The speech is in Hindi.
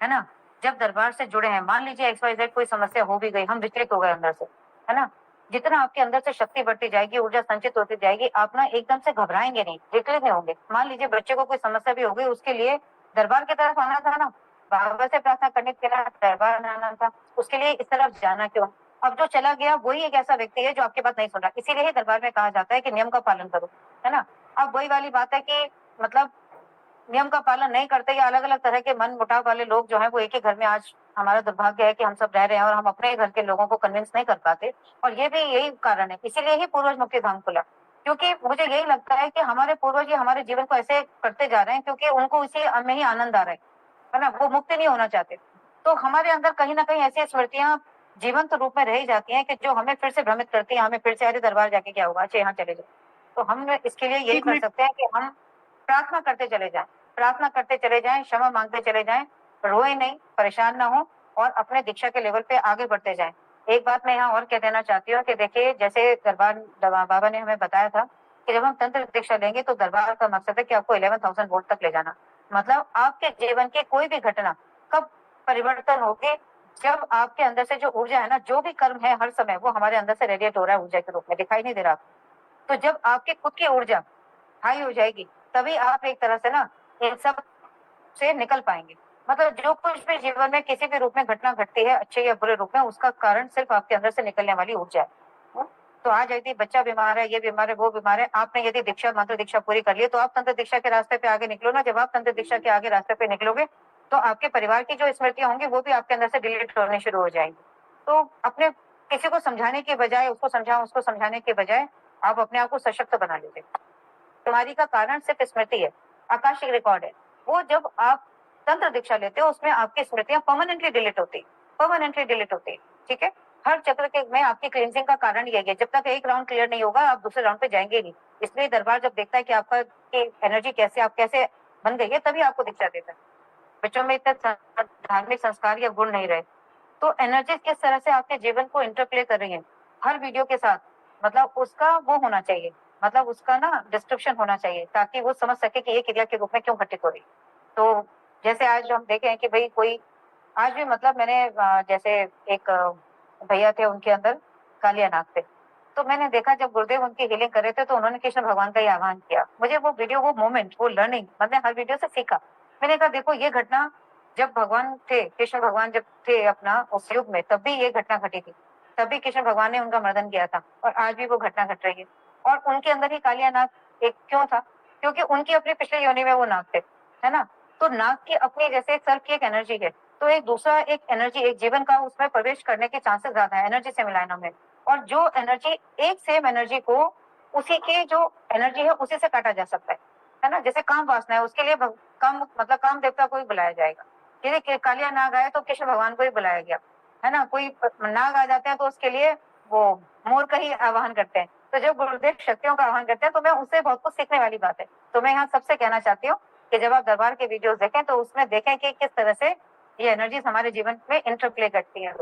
है ना? जब दरबार से जुड़े हैं, मान लीजिए XYZ कोई समस्या हो भी गई, हम विचलित हो गए अंदर से, है ना? जितना आपके अंदर से शक्ति बढ़ती जाएगी, ऊर्जा संचित होती जाएगी, आप ना एकदम से घबराएँगे नहीं, विचलित नहीं होंगे। मान लीजिए बच्चे को कोई समस्या भी हो गई, उसके लिए दरबार की तरफ आना था ना, बाबा से प्रार्थना करने के लिए दरबार आना था, उसके लिए इस तरफ जाना क्यों? अब जो चला गया वही एक ऐसा व्यक्ति है जो आपकी बात नहीं सुन रहा, इसीलिए ही दरबार में कहा जाता है कि नियम का पालन करो, है ना? अब वही वाली बात है कि मतलब नियम का पालन नहीं करते या अलग-अलग तरह के मन-मुटाव वाले लोग जो हैं वो एक ही घर में आज हमारा दुर्भाग्य है कि हम सब रह रहे हैं और हम अपने ही घर के लोगों को कन्विंस नहीं कर पाते और ये भी यही कारण है। इसीलिए ही पूर्वज मुक्ति धाम खुला। क्योंकि मुझे यही लगता है कि हमारे पूर्वज ही हमारे जीवन को ऐसे करते जा रहे हैं क्योंकि उनको इसी में ही आनंद आ रहा है ना? वो मुक्ति नहीं होना चाहते। तो हमारे अंदर कहीं न कहीं ऐसी स्मृतियाँ जीवंत रूप में रह ही जाती हैं कि जो हमें फिर से भ्रमित करती हैं, हमें फिर से अरे दरबार जाके क्या होगा? अच्छा यहाँ चले जाओ। तो हम इसके लिए यही एक कर मिनट। सकते हैं कि हम प्रार्थना करते चले जाएँ। प्रार्थना करते चले जाएँ, क्षमा माँगते चले जाएँ, रोएँ नहीं, परेशान ना हों और अपने दीक्षा के लेवल पे आगे बढ़ते जाएँ। एक बात मैं यहाँ और कह देना चाहती हूँ कि देखिए जैसे बाबा ने हमें बताया था कि जब हम तंत्र दीक्षा लेंगे तो दरबार का मकसद है कि आपको 11,000 वोल्ट तक ले जाना। मतलब आपके जीवन की कोई भी घटना कब परिवर्तन होगी जब आपके अंदर से जो ऊर्जा है ना, जो भी कर्म है हर समय वो हमारे अंदर से रेडिएट हो रहा है ऊर्जा के रूप में, दिखाई नहीं दे रहा आपको। तो जब आपकी खुद की ऊर्जा हाई हो जाएगी, तभी आप एक तरह से ना इन सब से निकल पाएँगे। मतलब जो कुछ भी जीवन में किसी भी रूप में घटना घटती है, अच्छे या बुरे रूप में, उसका कारण सिर्फ़ आपके अंदर से निकलने वाली ऊर्जा है। तो आज यदि बच्चा बीमार है, ये बीमार है, वो बीमार है, आपने यदि दीक्षा मंत्र दीक्षा पूरी कर ली है, तो आप तंत्र दीक्षा के रास्ते पे आगे निकलो ना। जब आप तंत्र दीक्षा के आगे रास्ते पे निकलोगे, तो आपके परिवार की जो स्मृतियाँ होंगी, वो भी आपके अंदर से डिलीट होनी शुरू हो जाएँगी। तो अपने किसी को समझाने के बजाय, उसको समझाओ, उसको समझाने के बजाय, आप अपने आप को सशक्त बना लीजिए। बीमारी का कारण सिर्फ स्मृति है, आकाशिक रिकॉर्ड है। वो जब आप तंत्र दीक्षा लेते हो उसमें आपकी स्मृतियाँ परमानेंटली डिलीट होती है, ठीक है? हर चक्र के में आपकी क्लींजिंग का कारण यही है, जब तक एक राउंड क्लियर नहीं होगा आप दूसरे राउंड पे जाएँगे ही नहीं। इसलिए दरबार जब देखता है कि आपका की एनर्जी कैसे आप कैसे बन गई है तभी आपको दीक्षा देता है। बच्चों में इतने धार्मिक संस्कार या गुण नहीं रहे। तो एनर्जी किस तरह से आपके जीवन को इंटरप्ले कर रही है हर वीडियो के साथ, मतलब उसका वो होना चाहिए, मतलब उसका ना डिस्क्रिप्शन होना चाहिए ताकि वो समझ सके कि ये क्रिया के रूप में क्यों घटित हो रही है। तो जैसे आज हम देखें हैं कि भाई कोई आज भी मतलब मैंने जैसे एक भैया थे उनके अंदर कालिया नाग थे। तो मैंने देखा जब गुरुदेव उनकी हीलिंग कर रहे थे तो उन्होंने कृष्ण भगवान का ही आह्वान किया। मुझे वो वीडियो, वो मोमेंट, वो लर्निंग मैंने हर वीडियो से सीखा। मैंने कहा देखो ये घटना जब भगवान थे, कृष्ण भगवान जब थे अपना उस युग में तब भी ये घटना घटी थी। तभी कृष्ण भगवान ने उनका मर्दन किया था और आज भी वो घटना घट रही है। और उनके अंदर ही कालिया नाग एक क्यों था? क्योंकि उनकी अपनी पिछली योनि में वो नाग थे, है ना? तो नाग की अपनी जैसे एक सर्प की एक एनर्जी है, तो एक दूसरा एक एनर्जी एक जीवन का उसमें प्रवेश करने के चांसेस ज्यादा है एनर्जी से मिलाना में। और जो एनर्जी एक सेम एनर्जी को उसी की जो एनर्जी है उसी से काटा जा सकता है ना? जैसे काम वासना है उसके लिए काम मतलब काम देवता को ही बुलाया जाएगा। यदि कालिया नाग आए तो कृष्ण भगवान को ही बुलाया गया, है ना? कोई नाग आ जाते हैं तो उसके लिए वो मोर का ही आह्वान करते हैं। तो जब गुरुदेव शक्तियों का आह्वान करते हैं तो मैं उससे बहुत कुछ सीखने वाली बात है। तो मैं यहाँ सबसे कहना चाहती हूँ कि जब आप दरबार के वीडियोस देखें तो उसमें देखें कि किस तरह से ये एनर्जीज हमारे जीवन में इंटरप्ले करती हैं।